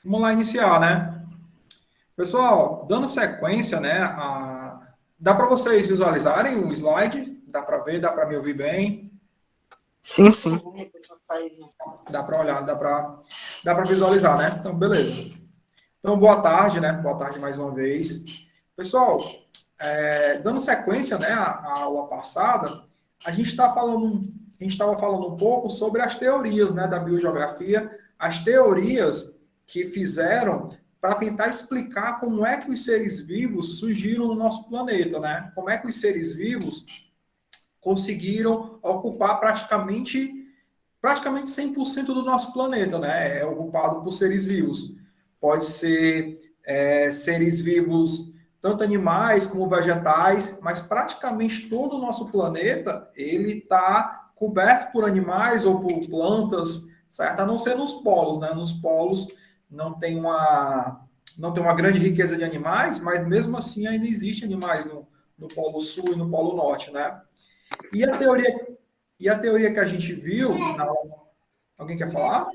Vamos lá iniciar, né? Pessoal, dando sequência, né? Dá para vocês visualizarem o slide? Dá para ver, dá para me ouvir bem? Sim, sim. Dá para olhar, dá para visualizar, né? Então, beleza. Então, boa tarde, né? Boa tarde mais uma vez. Pessoal, dando sequência, né, à aula passada, a gente estava falando um pouco sobre as teorias, né, da biogeografia, as teorias que fizeram para tentar explicar como é que os seres vivos surgiram no nosso planeta, né? Como é que os seres vivos conseguiram ocupar praticamente 100% do nosso planeta, né? É ocupado por seres vivos. Pode ser seres vivos, tanto animais como vegetais, mas praticamente todo o nosso planeta ele está coberto por animais ou por plantas, certo? A não ser nos polos, né? Nos polos não tem uma grande riqueza de animais, mas mesmo assim ainda existe animais no Polo Sul e no Polo Norte, né? E a teoria, e a teoria que a gente viu alguém quer falar?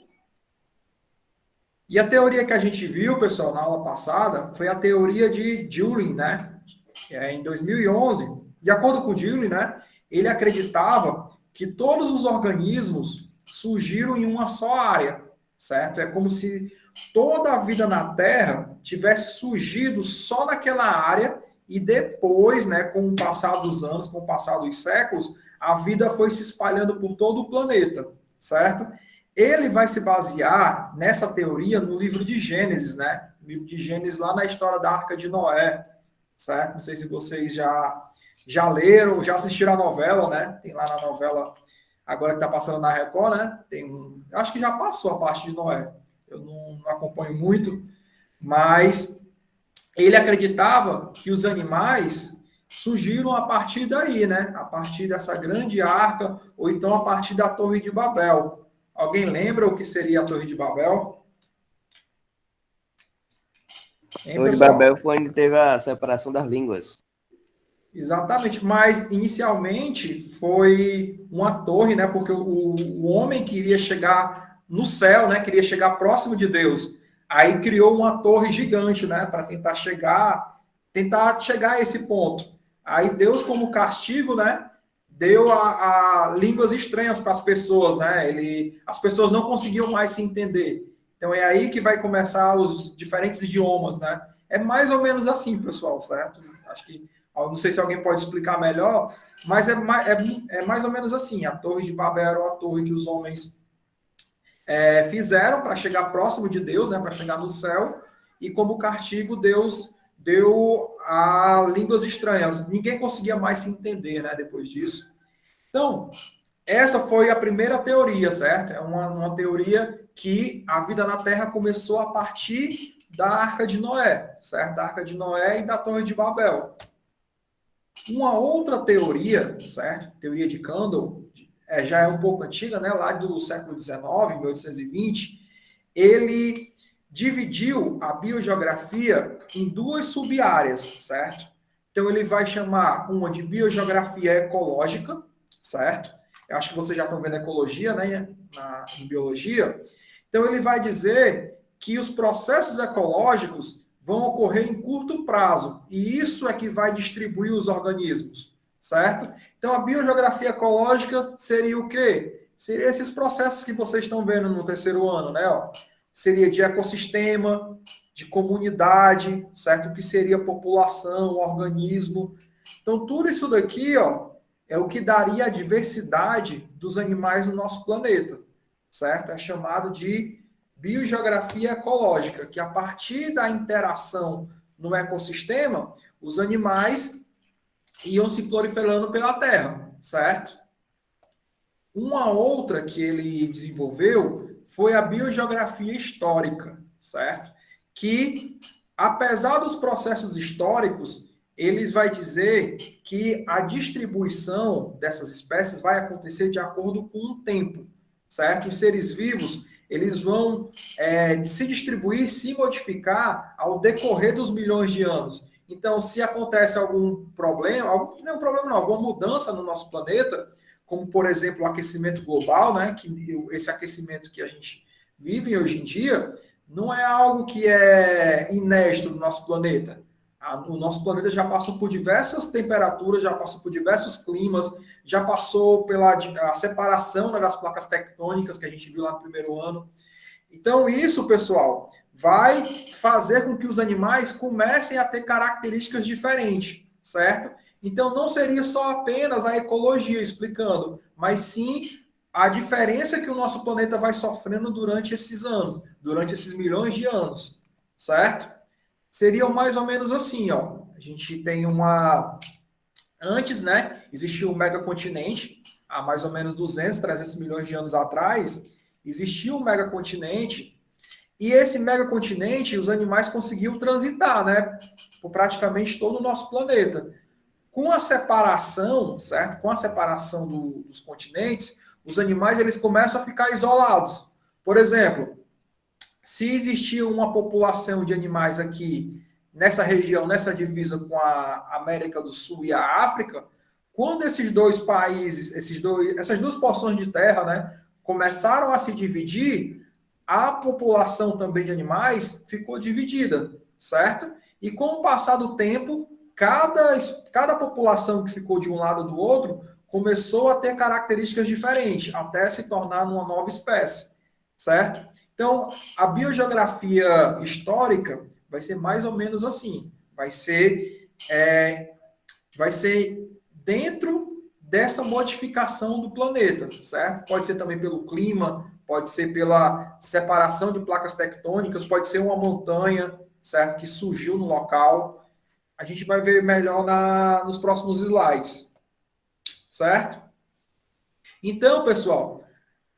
E a teoria que a gente viu, pessoal, na aula passada, foi a teoria de Dewey, né? Em 2011. De acordo com Dewey, né? Ele acreditava que todos os organismos surgiram em uma só área, certo? É como se toda a vida na Terra tivesse surgido só naquela área e depois, né, com o passar dos anos, com o passar dos séculos, a vida foi se espalhando por todo o planeta, certo? Ele vai se basear nessa teoria no livro de Gênesis, né? O livro de Gênesis, lá na história da Arca de Noé, certo? Não sei se vocês já leram, já assistiram a novela, né? Tem lá na novela, agora que está passando na Record, né? Acho que já passou a parte de Noé. Eu não acompanho muito, mas ele acreditava que os animais surgiram a partir daí, né? A partir dessa grande arca, ou então a partir da Torre de Babel. Alguém lembra o que seria a Torre de Babel? Hein, O de pessoal? Babel foi onde teve a separação das línguas. Exatamente, mas inicialmente foi uma torre, né? Porque o homem queria chegar no céu, né? Queria chegar próximo de Deus. Aí criou uma torre gigante, né? Para tentar chegar a esse ponto. Aí Deus, como castigo, né? Deu a línguas estranhas para as pessoas, né? As pessoas não conseguiam mais se entender. Então é aí que vai começar os diferentes idiomas, né? É mais ou menos assim, pessoal, certo? Acho que não sei se alguém pode explicar melhor, mas é mais ou menos assim. A Torre de Babel era uma torre que os homens fizeram para chegar próximo de Deus, né, para chegar no céu, e como castigo, Deus deu a línguas estranhas. Ninguém conseguia mais se entender, né, depois disso. Então, essa foi a primeira teoria, certo? É uma teoria que a vida na Terra começou a partir da Arca de Noé, certo? Da Arca de Noé e da Torre de Babel. Uma outra teoria, certo? Teoria de Kandel, já é um pouco antiga, né? Lá do século XIX, 1820, ele dividiu a biogeografia em duas sub-áreas, certo? Então ele vai chamar uma de biogeografia ecológica, certo? Eu acho que vocês já estão vendo ecologia, né? Em biologia. Então ele vai dizer que os processos ecológicos vão ocorrer em curto prazo, e isso é que vai distribuir os organismos, certo? Então, a biogeografia ecológica seria o quê? Seria esses processos que vocês estão vendo no terceiro ano, né? Seria de ecossistema, de comunidade, certo? O que seria população, organismo. Então, tudo isso daqui, é o que daria a diversidade dos animais no nosso planeta, certo? É chamado de biogeografia ecológica, que a partir da interação no ecossistema, os animais iam se proliferando pela Terra, certo? Uma outra que ele desenvolveu foi a biogeografia histórica, certo? Que, apesar dos processos históricos, eles vai dizer que a distribuição dessas espécies vai acontecer de acordo com o tempo, certo? Os seres vivos, eles vão se distribuir, se modificar ao decorrer dos milhões de anos. Então, se acontece algum problema, alguma mudança no nosso planeta, como, por exemplo, o aquecimento global, né, que esse aquecimento que a gente vive hoje em dia, não é algo que é inédito no nosso planeta. O nosso planeta já passou por diversas temperaturas, já passou por diversos climas, já passou pela a separação, né, das placas tectônicas que a gente viu lá no primeiro ano. Então, isso, pessoal, vai fazer com que os animais comecem a ter características diferentes, certo? Então, não seria só apenas a ecologia explicando, mas sim a diferença que o nosso planeta vai sofrendo durante esses anos, durante esses milhões de anos, certo? Seria mais ou menos assim, ó. A gente tem uma... Antes, né, existia o megacontinente, há mais ou menos 200, 300 milhões de anos atrás, existia um megacontinente, e esse megacontinente, os animais conseguiam transitar, né, por praticamente todo o nosso planeta. Com a separação, certo? Com a separação dos continentes, os animais eles começam a ficar isolados. Por exemplo, se existia uma população de animais aqui nessa região, nessa divisa com a América do Sul e a África, quando esses dois países, essas duas porções de terra, né, começaram a se dividir, a população também de animais ficou dividida, certo? E com o passar do tempo, cada população que ficou de um lado do outro começou a ter características diferentes, até se tornar uma nova espécie, certo? Então, a biogeografia histórica vai ser mais ou menos assim. Vai ser dentro dessa modificação do planeta, certo? Pode ser também pelo clima, pode ser pela separação de placas tectônicas, pode ser uma montanha, certo? Que surgiu no local. A gente vai ver melhor nos próximos slides, certo? Então, pessoal,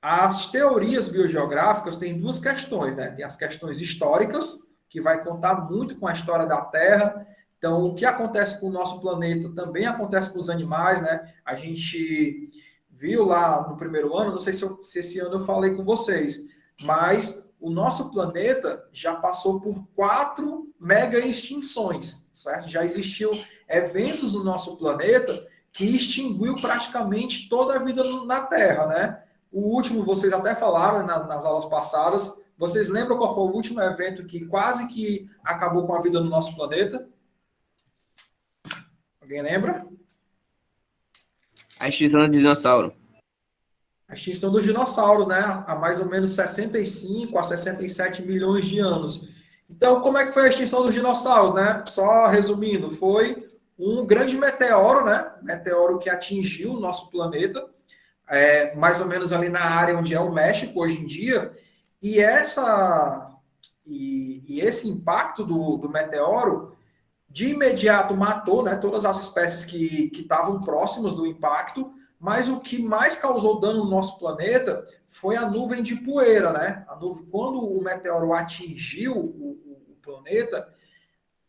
as teorias biogeográficas têm duas questões, né? Tem as questões históricas, que vai contar muito com a história da Terra. Então, o que acontece com o nosso planeta também acontece com os animais, né? A gente viu lá no primeiro ano, não sei se esse ano eu falei com vocês, mas o nosso planeta já passou por 4 mega extinções, certo? Já existiam eventos no nosso planeta que extinguiu praticamente toda a vida na Terra, né? O último, vocês até falaram nas aulas passadas. Vocês lembram qual foi o último evento que quase que acabou com a vida no nosso planeta? Alguém lembra? A extinção do dinossauro. A extinção dos dinossauros, né? Há mais ou menos 65 a 67 milhões de anos. Então, como é que foi a extinção dos dinossauros, né? Só resumindo, foi um grande meteoro, né? Meteoro que atingiu o nosso planeta, mais ou menos ali na área onde é o México hoje em dia. E esse impacto do meteoro, de imediato matou, né, todas as espécies que estavam próximas do impacto, mas o que mais causou dano no nosso planeta foi a nuvem de poeira, né? Quando o meteoro atingiu o planeta,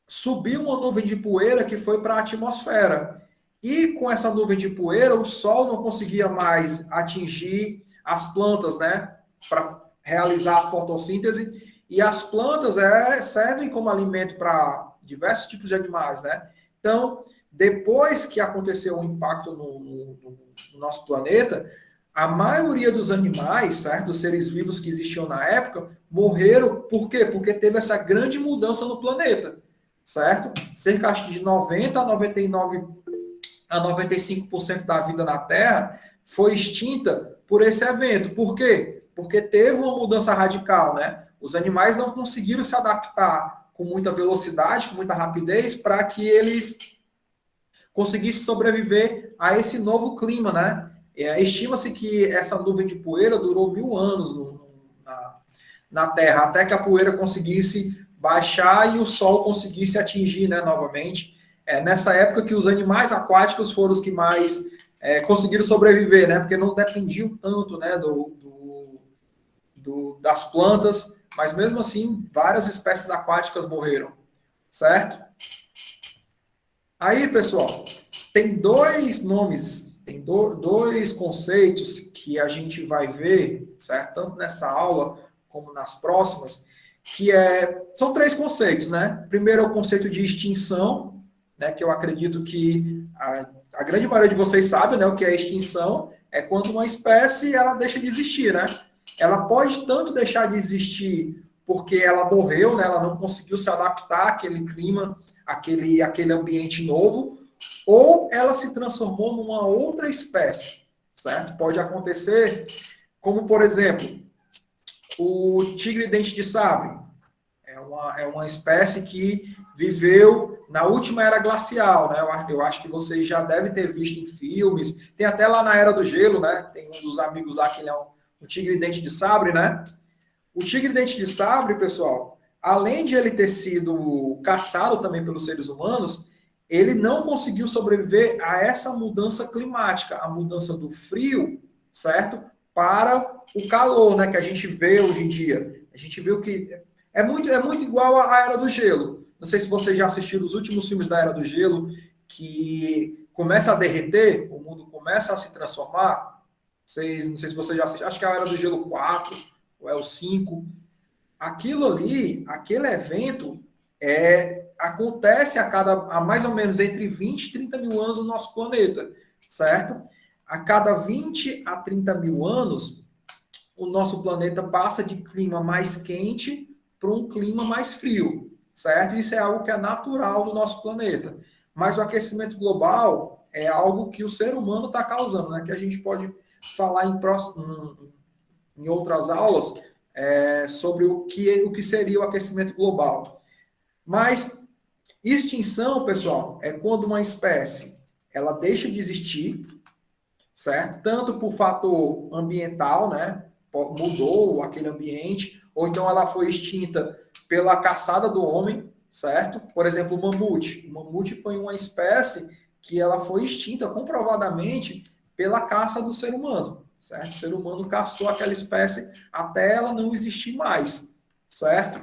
subiu uma nuvem de poeira que foi para a atmosfera. E com essa nuvem de poeira, o Sol não conseguia mais atingir as plantas, né? Para realizar a fotossíntese. E as plantas servem como alimento para diversos tipos de animais, né? Então, depois que aconteceu o impacto no nosso planeta, a maioria dos animais, certo? Dos seres vivos que existiam na época, morreram. Por quê? Porque teve essa grande mudança no planeta, certo? Cerca de 90 a 99 a 95% da vida na Terra foi extinta por esse evento. Por quê? Porque teve uma mudança radical, né? Os animais não conseguiram se adaptar com muita velocidade, com muita rapidez, para que eles conseguissem sobreviver a esse novo clima, né? Estima-se que essa nuvem de poeira durou 1000 anos na Terra, até que a poeira conseguisse baixar e o Sol conseguisse atingir, né, novamente. Nessa época que os animais aquáticos foram os que mais conseguiram sobreviver, né? Porque não dependiam tanto, né, das plantas, mas mesmo assim, várias espécies aquáticas morreram, certo? Aí, pessoal, tem dois nomes, tem dois conceitos que a gente vai ver, certo? Tanto nessa aula como nas próximas, que são 3 conceitos, né? Primeiro é o conceito de extinção, né? Que eu acredito que a grande maioria de vocês sabe, né? O que é extinção é quando uma espécie ela deixa de existir, né? Ela pode tanto deixar de existir porque ela morreu, né? Ela não conseguiu se adaptar àquele clima, àquele ambiente novo, ou ela se transformou numa outra espécie, certo? Pode acontecer, como por exemplo, o tigre-dente de sabre. É uma espécie que viveu na última era glacial, né? Eu acho que vocês já devem ter visto em filmes. Tem até lá na Era do Gelo, né? Tem um dos amigos lá que ele é um tigre-dente de sabre, né? O tigre-dente de sabre, pessoal, além de ele ter sido caçado também pelos seres humanos, ele não conseguiu sobreviver a essa mudança climática, a mudança do frio, certo? Para o calor, né? Que a gente vê hoje em dia. A gente viu que é muito igual à Era do Gelo. Não sei se vocês já assistiram os últimos filmes da Era do Gelo, que começa a derreter, o mundo começa a se transformar. Não sei se vocês já assistiram, acho que é a Era do Gelo 4, ou é o 5. Aquilo ali, aquele evento, acontece a mais ou menos entre 20 e 30 mil anos no nosso planeta, certo? A cada 20 a 30 mil anos, o nosso planeta passa de clima mais quente para um clima mais frio, certo? Isso é algo que é natural do nosso planeta. Mas o aquecimento global é algo que o ser humano está causando, né? Que a gente pode falar em outras aulas sobre o que seria o aquecimento global. Mas extinção, pessoal, é quando uma espécie ela deixa de existir, certo? Tanto por fator ambiental, né? Mudou aquele ambiente, ou então ela foi extinta pela caçada do homem, certo? Por exemplo, o mamute. O mamute foi uma espécie que ela foi extinta comprovadamente pela caça do ser humano, certo? O ser humano caçou aquela espécie até ela não existir mais, certo?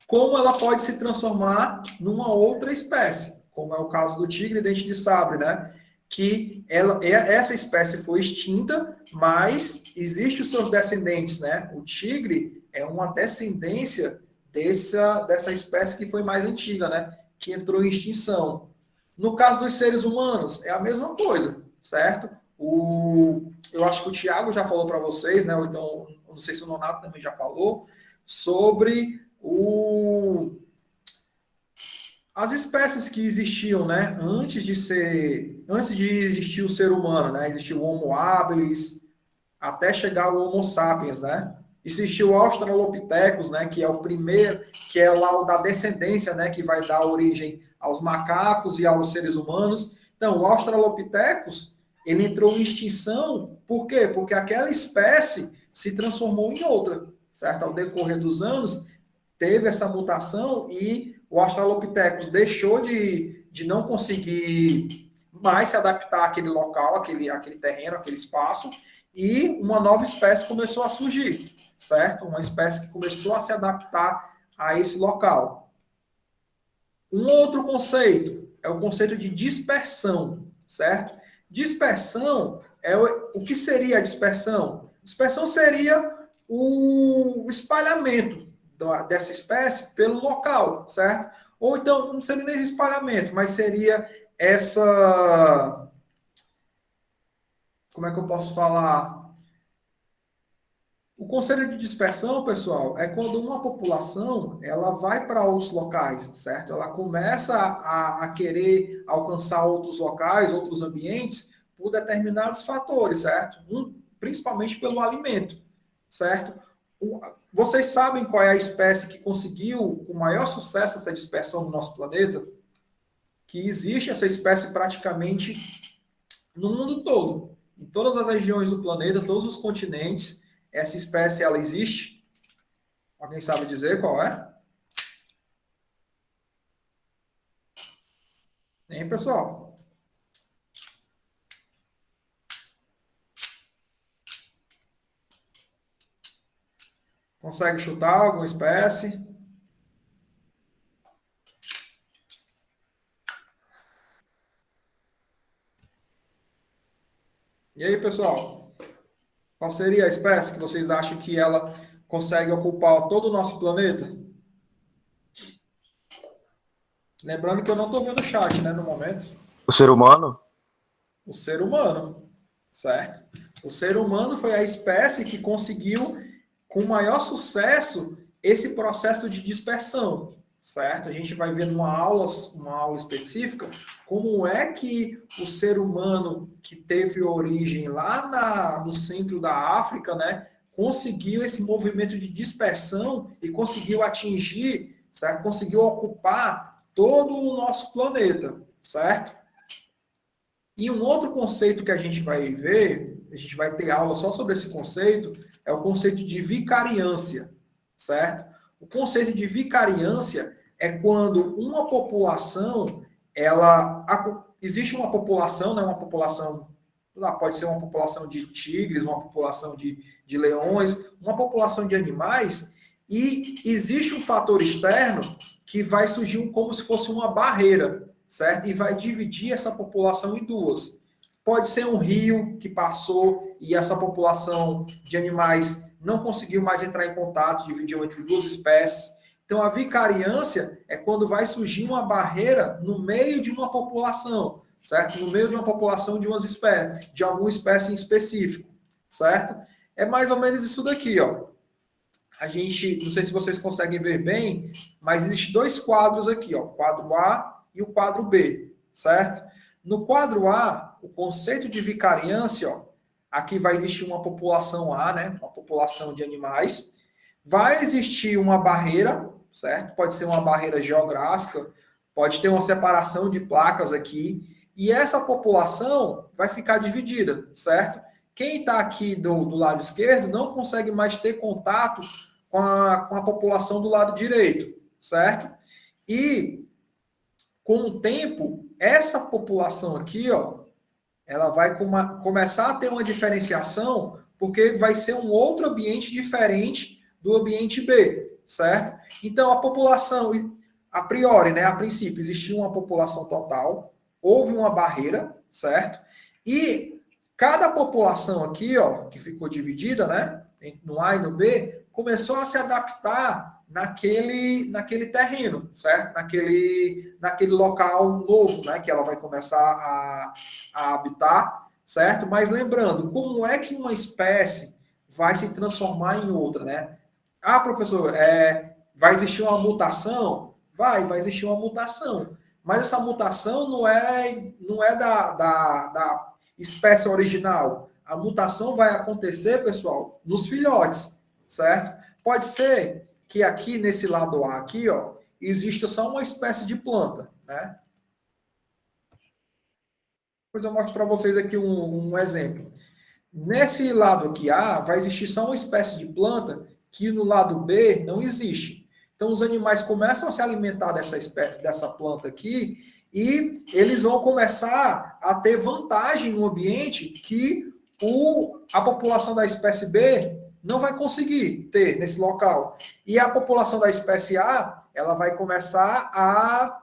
Como ela pode se transformar numa outra espécie, como é o caso do tigre-dente de sabre, né? Que essa espécie foi extinta, mas existe os seus descendentes, né? O tigre é uma descendência dessa espécie que foi mais antiga, né? Que entrou em extinção. No caso dos seres humanos, é a mesma coisa, certo? Eu acho que o Tiago já falou para vocês, né? Ou então, não sei se o Nonato também já falou, sobre as espécies que existiam, né, antes de existir o ser humano, né, existiu o Homo habilis, até chegar o Homo sapiens, né? Existiu o Australopithecus, né, que é o primeiro, que é lá o da descendência, né, que vai dar origem aos macacos e aos seres humanos. Então, o Australopithecus, ele entrou em extinção, por quê? Porque aquela espécie se transformou em outra, certo? Ao decorrer dos anos, teve essa mutação e o Australopithecus deixou de não conseguir mais se adaptar àquele local, àquele terreno, àquele espaço, e uma nova espécie começou a surgir, certo? Uma espécie que começou a se adaptar a esse local. Um outro conceito é o conceito de dispersão, certo? Dispersão o que seria a dispersão? Dispersão seria o espalhamento dessa espécie pelo local, certo? Ou então, não seria nem espalhamento, mas seria como é que eu posso falar? O conceito de dispersão, pessoal, é quando uma população ela vai para outros locais, certo? Ela começa a querer alcançar outros locais, outros ambientes, por determinados fatores, certo? Principalmente pelo alimento, certo? Vocês sabem qual é a espécie que conseguiu com maior sucesso essa dispersão no nosso planeta? Que existe essa espécie praticamente no mundo todo. Em todas as regiões do planeta, todos os continentes, essa espécie ela existe. Alguém sabe dizer qual é? Hein, pessoal? Consegue chutar alguma espécie? E aí, pessoal? Qual seria a espécie que vocês acham que ela consegue ocupar todo o nosso planeta? Lembrando que eu não estou vendo o chat, né, no momento. O ser humano? O ser humano, certo? O ser humano foi a espécie que conseguiu com maior sucesso esse processo de dispersão, certo? A gente vai ver numa aula específica, como é que o ser humano que teve origem lá no centro da África, né, conseguiu esse movimento de dispersão e conseguiu atingir, certo? Conseguiu ocupar todo o nosso planeta, certo? E um outro conceito que a gente vai ver, a gente vai ter aula só sobre esse conceito, é o conceito de vicariância, certo? O conceito de vicariância é quando uma população, existe uma população, né, uma população, pode ser uma população de tigres, uma população de leões, uma população de animais, e existe um fator externo que vai surgir como se fosse uma barreira, certo? E vai dividir essa população em duas. Pode ser um rio que passou e essa população de animais não conseguiu mais entrar em contato, dividiu entre duas espécies. Então, a vicariância é quando vai surgir uma barreira no meio de uma população, certo? No meio de uma população de alguma espécie em específico, certo? É mais ou menos isso daqui, ó. A gente, não sei se vocês conseguem ver bem, mas existem dois quadros aqui, ó, o quadro A e o quadro B, certo? No quadro A, o conceito de vicariância, ó, aqui vai existir uma população A, né, uma população de animais, vai existir uma barreira, certo? Pode ser uma barreira geográfica, pode ter uma separação de placas aqui, e essa população vai ficar dividida, certo? Quem está aqui do lado esquerdo não consegue mais ter contato com a população do lado direito, certo? E, com o tempo, essa população aqui, ó, ela vai começar a ter uma diferenciação, porque vai ser um outro ambiente diferente do ambiente B, certo? Então, a população, a priori, né, a princípio, existia uma população total, houve uma barreira, certo? E cada população aqui, ó, que ficou dividida, né, no A e no B, começou a se adaptar naquele terreno, certo? Naquele local novo, né, que ela vai começar a habitar, certo? Mas lembrando, como é que uma espécie vai se transformar em outra, né? Ah, professor, vai existir uma mutação? Vai existir uma mutação. Mas essa mutação não é da espécie original. A mutação vai acontecer, pessoal, nos filhotes, certo? Pode ser que aqui nesse lado A aqui, ó, exista só uma espécie de planta, né? Depois eu mostro para vocês aqui um exemplo. Nesse lado aqui A, vai existir só uma espécie de planta que no lado B não existe. Então, os animais começam a se alimentar dessa espécie, dessa planta aqui, e eles vão começar a ter vantagem no ambiente que a população da espécie B não vai conseguir ter nesse local. E a população da espécie A, ela vai começar a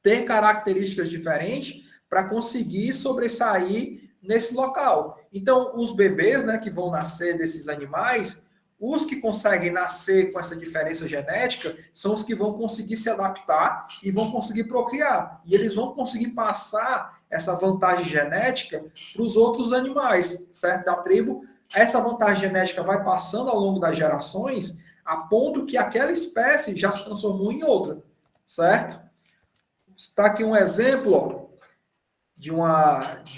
ter características diferentes para conseguir sobressair nesse local. Então, os bebês, né, que vão nascer desses animais, os que conseguem nascer com essa diferença genética são os que vão conseguir se adaptar e vão conseguir procriar. E eles vão conseguir passar essa vantagem genética para os outros animais, certo? Da tribo. Essa vantagem genética vai passando ao longo das gerações, a ponto que aquela espécie já se transformou em outra, certo? Está aqui um exemplo, ó, de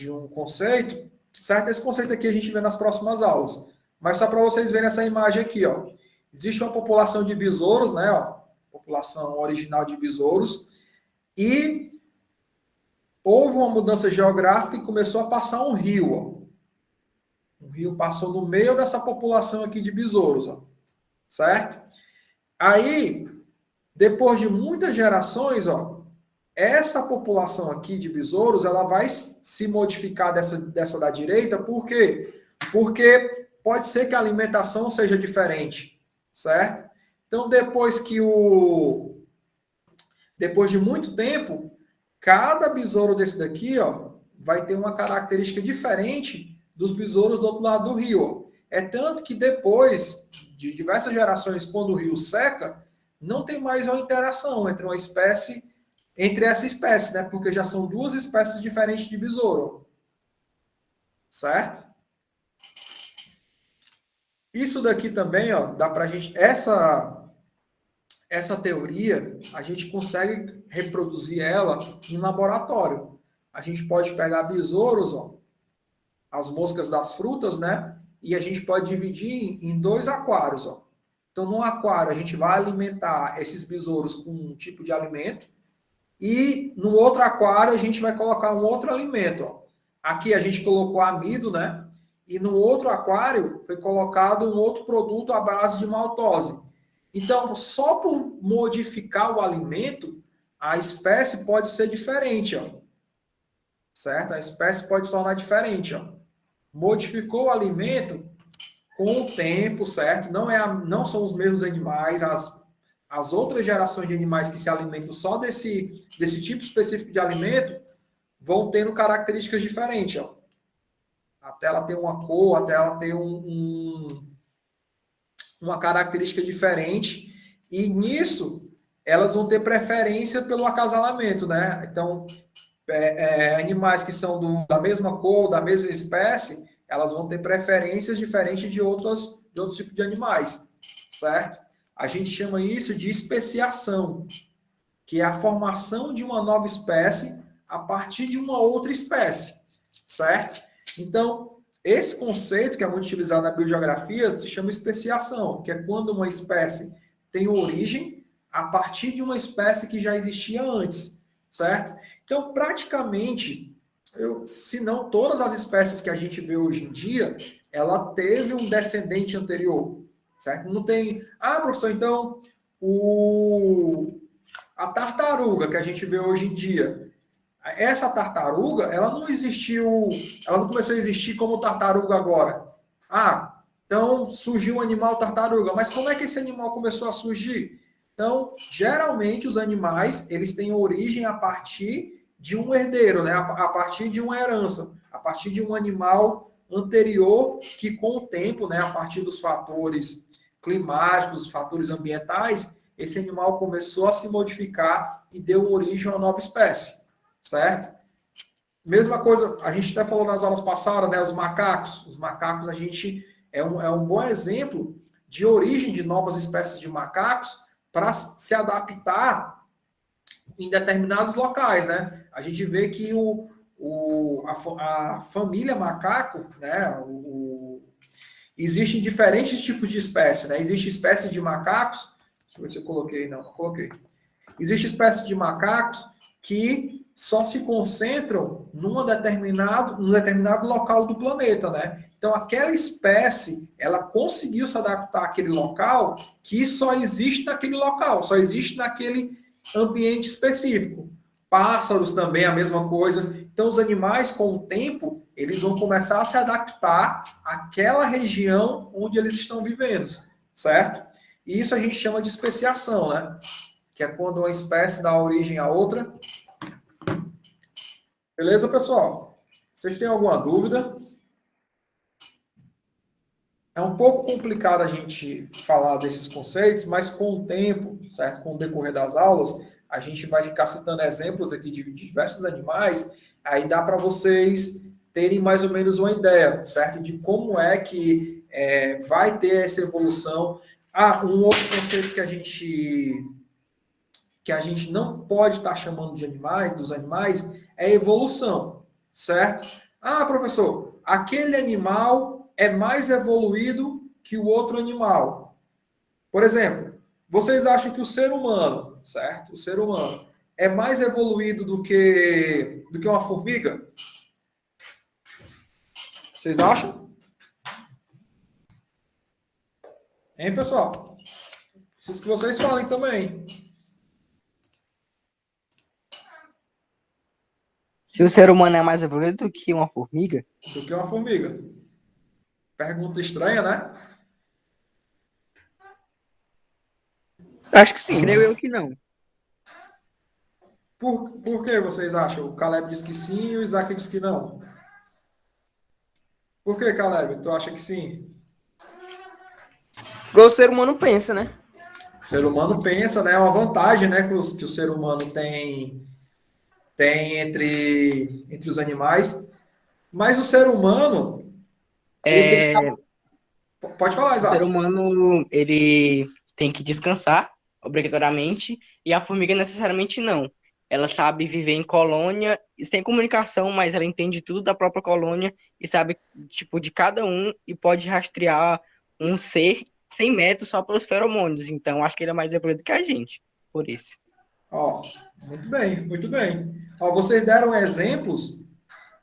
um conceito, certo? Esse conceito aqui a gente vê nas próximas aulas. Mas só para vocês verem essa imagem aqui, ó. Existe uma população de besouros, né? Ó, população original de besouros. E houve uma mudança geográfica e começou a passar um rio, ó. Um rio passou no meio dessa população aqui de besouros, ó. Certo? Aí, depois de muitas gerações, ó, essa população aqui de besouros, ela vai se modificar dessa da direita, por quê? Porque pode ser que a alimentação seja diferente, certo? Então, depois de muito tempo, cada besouro desse daqui, ó, vai ter uma característica diferente dos besouros do outro lado do rio, ó. É tanto que depois de diversas gerações, quando o rio seca, não tem mais uma interação entre essa espécie, né? Porque já são duas espécies diferentes de besouro, certo? Isso daqui também, ó, dá para a gente. Essa teoria, a gente consegue reproduzir ela em laboratório. A gente pode pegar besouros, ó, as moscas das frutas, né? E a gente pode dividir em dois aquários, ó. Então, no aquário, a gente vai alimentar esses besouros com um tipo de alimento. E no outro aquário, a gente vai colocar um outro alimento, ó. Aqui a gente colocou amido, né? E no outro aquário foi colocado um outro produto à base de maltose. Então, só por modificar o alimento, a espécie pode ser diferente, ó. Certo? A espécie pode se tornar diferente, ó. Modificou o alimento com o tempo, certo? Não são os mesmos animais, as outras gerações de animais que se alimentam só desse tipo específico de alimento vão tendo características diferentes, ó. Até ela ter uma cor, até ela ter uma característica diferente, e nisso elas vão ter preferência pelo acasalamento, né? Então, animais que são da mesma cor, da mesma espécie, elas vão ter preferências diferentes de outros tipos de animais, certo? A gente chama isso de especiação, que é a formação de uma nova espécie a partir de uma outra espécie, certo? Então, esse conceito que é muito utilizado na biogeografia se chama especiação, que é quando uma espécie tem origem a partir de uma espécie que já existia antes, certo? Então, praticamente, se não todas as espécies que a gente vê hoje em dia, ela teve um descendente anterior, certo? Não tem... Ah, professor, então, a tartaruga que a gente vê hoje em dia, essa tartaruga, ela não começou a existir como tartaruga agora. Ah, então surgiu o animal tartaruga, mas como é que esse animal começou a surgir? Então, geralmente os animais, eles têm origem a partir de um herdeiro, né? A partir de uma herança, a partir de um animal anterior que com o tempo, né, a partir dos fatores climáticos, dos fatores ambientais, esse animal começou a se modificar e deu origem a uma nova espécie, certo? Mesma coisa, a gente até falou nas aulas passadas, né, os macacos. Os macacos, a gente é um bom exemplo de origem de novas espécies de macacos para se adaptar em determinados locais, né? A gente vê que a família macaco, né, existem diferentes tipos de espécies, né? Existe espécie de macacos, deixa eu ver se eu coloquei, não coloquei. Existe espécie de macacos que só se concentram num determinado local do planeta, né? Então, aquela espécie, ela conseguiu se adaptar àquele local que só existe naquele local, só existe naquele ambiente específico. Pássaros também, a mesma coisa. Então, os animais, com o tempo, eles vão começar a se adaptar àquela região onde eles estão vivendo, certo? E isso a gente chama de especiação, né? Que é quando uma espécie dá origem a outra. Beleza, pessoal? Vocês têm alguma dúvida? É um pouco complicado a gente falar desses conceitos, mas com o tempo, certo? Com o decorrer das aulas, a gente vai ficar citando exemplos aqui de diversos animais, aí dá para vocês terem mais ou menos uma ideia, certo? De como é que vai ter essa evolução. Ah, um outro conceito que a gente não pode estar chamando de animais, dos animais, é evolução, certo? Ah, professor, aquele animal é mais evoluído que o outro animal. Por exemplo, vocês acham que o ser humano, certo? O ser humano é mais evoluído do que uma formiga? Vocês acham? Hein, pessoal? Preciso que vocês falem também. Se o ser humano é mais evoluído do que uma formiga, Do que uma formiga. Pergunta estranha, né? Acho que sim. creio eu que não. Por que vocês acham? O Caleb diz que sim e o Isaac diz que não. Por que, Caleb? Tu acha que sim? Igual o ser humano pensa, né? O ser humano pensa, né? É uma vantagem, né? Que o ser humano tem entre os animais. Mas o ser humano, ele tem... É, Pode falar, O ser Isaac. humano, ele tem que descansar, obrigatoriamente, e a formiga necessariamente não. Ela sabe viver em colônia, sem comunicação, mas ela entende tudo da própria colônia e sabe, tipo, de cada um e pode rastrear um ser 100 metros só pelos feromônios. Então, acho que ele é mais evoluído que a gente, por isso. Ó, muito bem, muito bem. Ó, vocês deram exemplos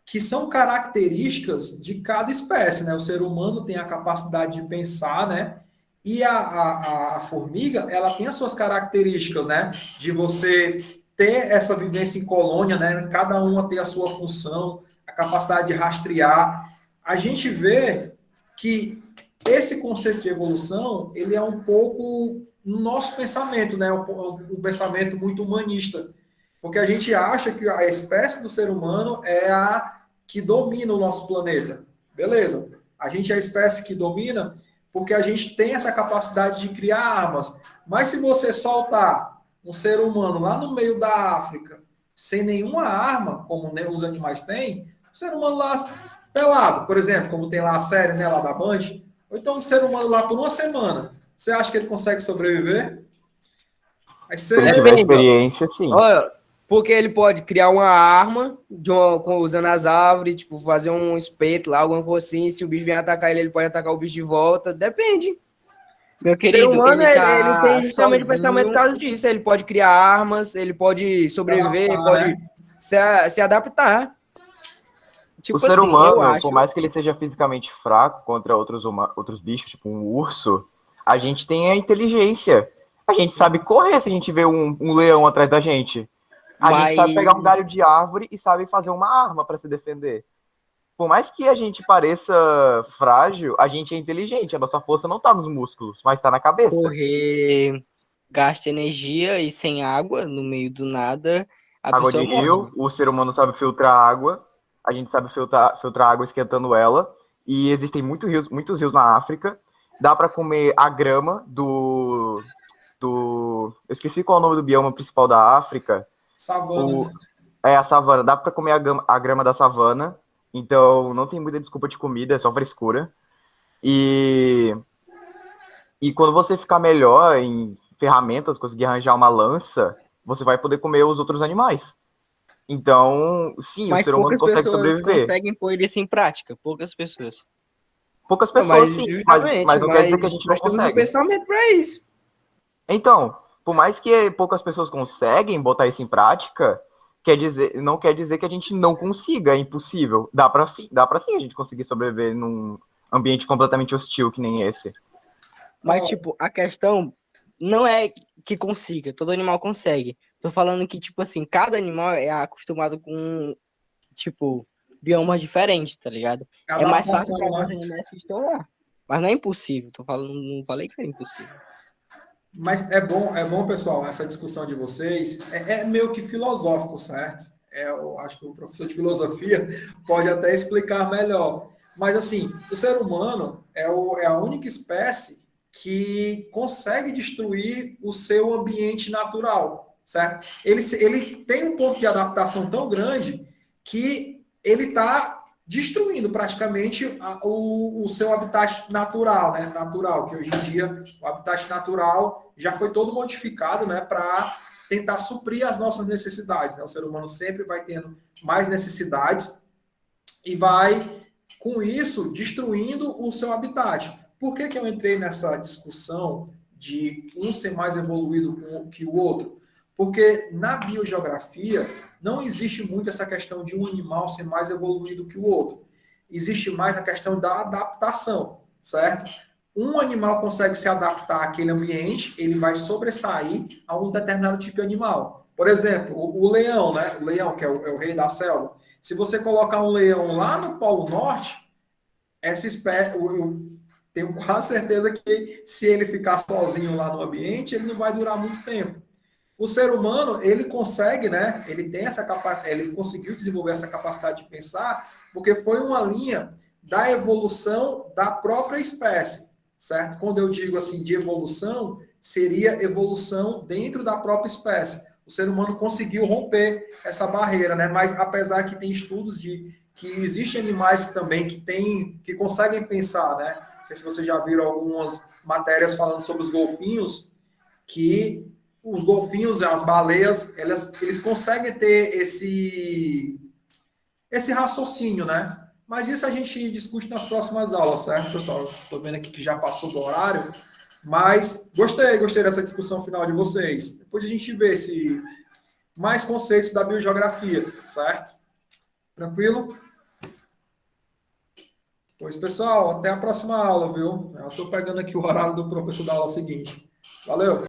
que são características de cada espécie, né? O ser humano tem a capacidade de pensar, né? E a formiga, ela tem as suas características, né? De você ter essa vivência em colônia, né? Cada uma tem a sua função, a capacidade de rastrear. A gente vê que esse conceito de evolução, ele é um pouco no nosso pensamento, né? Um pensamento muito humanista. Porque a gente acha que a espécie do ser humano é a que domina o nosso planeta. Beleza. A gente é a espécie que domina porque a gente tem essa capacidade de criar armas. Mas se você soltar um ser humano lá no meio da África, sem nenhuma arma, como os animais têm, o ser humano lá pelado, por exemplo, como tem lá a série, né, lá da Band, ou então um ser humano lá por uma semana, você acha que ele consegue sobreviver? Aí Se ele você... tiver experiência, sim. Olha, porque ele pode criar uma arma usando as árvores, tipo, fazer um espeto lá, alguma coisa assim. Se o bicho vier atacar ele, ele pode atacar o bicho de volta. Depende. Meu O ser querido, humano, ele ele tá tem justamente o pensamento por sozinho. causa disso. Ele pode criar armas, ele pode sobreviver, adaptar, pode né? se adaptar. O Tipo ser assim, eu humano, por acho. mais que ele seja fisicamente fraco contra outros bichos, tipo um urso, a gente tem a inteligência. A gente sabe correr se a gente vê um leão atrás da gente. A gente Mas, sabe pegar um galho de árvore e sabe fazer uma arma para se defender. Por mais que a gente pareça frágil, a gente é inteligente. A nossa força não tá nos músculos, mas tá na cabeça. correr gasta energia e sem água, no meio do nada, a Água de pessoa morre, rio, né? o ser humano sabe filtrar água, a gente sabe filtrar água esquentando ela, e existem muitos rios na África. Dá para comer a grama do. Eu esqueci qual é o nome do bioma principal da África. Savana, O, né? é a savana. Dá para comer a grama da savana. Então não tem muita desculpa de comida, é só frescura. E, e quando você ficar melhor em ferramentas, conseguir arranjar uma lança, você vai poder comer os outros animais. Então, sim, o Mas ser humano poucas consegue pessoas sobreviver. conseguem pôr isso em prática, poucas pessoas. Poucas Não, pessoas, mas sim, justamente, mas não quer dizer que a mas gente não nós temos um consegue. pensamento para isso. Então, por mais que poucas pessoas conseguem botar isso em prática, não quer dizer que a gente não consiga, é impossível. Dá pra sim a gente conseguir sobreviver num ambiente completamente hostil que nem esse. Mas, tipo, a questão não é que consiga, todo animal consegue. Tô falando que, tipo assim, cada animal é acostumado com, tipo, biomas diferentes, tá ligado? A É mais fácil para adaptação, alguns né? animais que estão lá. Mas não é impossível, tô falando, não falei que era impossível. Mas é bom, pessoal, essa discussão de vocês é meio que filosófico, certo? Eu acho que o professor de filosofia pode até explicar melhor. Mas, assim, o ser humano é a única espécie que consegue destruir o seu ambiente natural, certo? Ele tem um ponto de adaptação tão grande que ele está destruindo praticamente o seu habitat natural, né? Natural, que hoje em dia o habitat natural já foi todo modificado, né, para tentar suprir as nossas necessidades. Né? O ser humano sempre vai tendo mais necessidades e vai, com isso, destruindo o seu habitat. Por que eu entrei nessa discussão de um ser mais evoluído que o outro? Porque na biogeografia não existe muito essa questão de um animal ser mais evoluído que o outro. Existe mais a questão da adaptação, certo? Um animal consegue se adaptar àquele ambiente, ele vai sobressair a um determinado tipo de animal. Por exemplo, o leão, né? O leão, que é o rei da selva. Se você colocar um leão lá no Polo Norte, essa espécie, eu tenho quase certeza que se ele ficar sozinho lá no ambiente, ele não vai durar muito tempo. O ser humano, ele consegue, né? Ele tem essa capacidade, ele conseguiu desenvolver essa capacidade de pensar, porque foi uma linha da evolução da própria espécie, certo? Quando eu digo assim de evolução, seria evolução dentro da própria espécie. O ser humano conseguiu romper essa barreira, né? Mas apesar que tem estudos de que existem animais também que conseguem pensar, né? sei se vocês já viram algumas matérias falando sobre os golfinhos, que os golfinhos, as baleias, eles conseguem ter esse raciocínio, né? Mas isso a gente discute nas próximas aulas, certo, pessoal? Estou vendo aqui que já passou do horário, mas gostei dessa discussão final de vocês. Depois a gente vê se mais conceitos da biogeografia, certo? Tranquilo? Pois, pessoal, até a próxima aula, viu? Eu estou pegando aqui o horário do professor da aula seguinte. Valeu!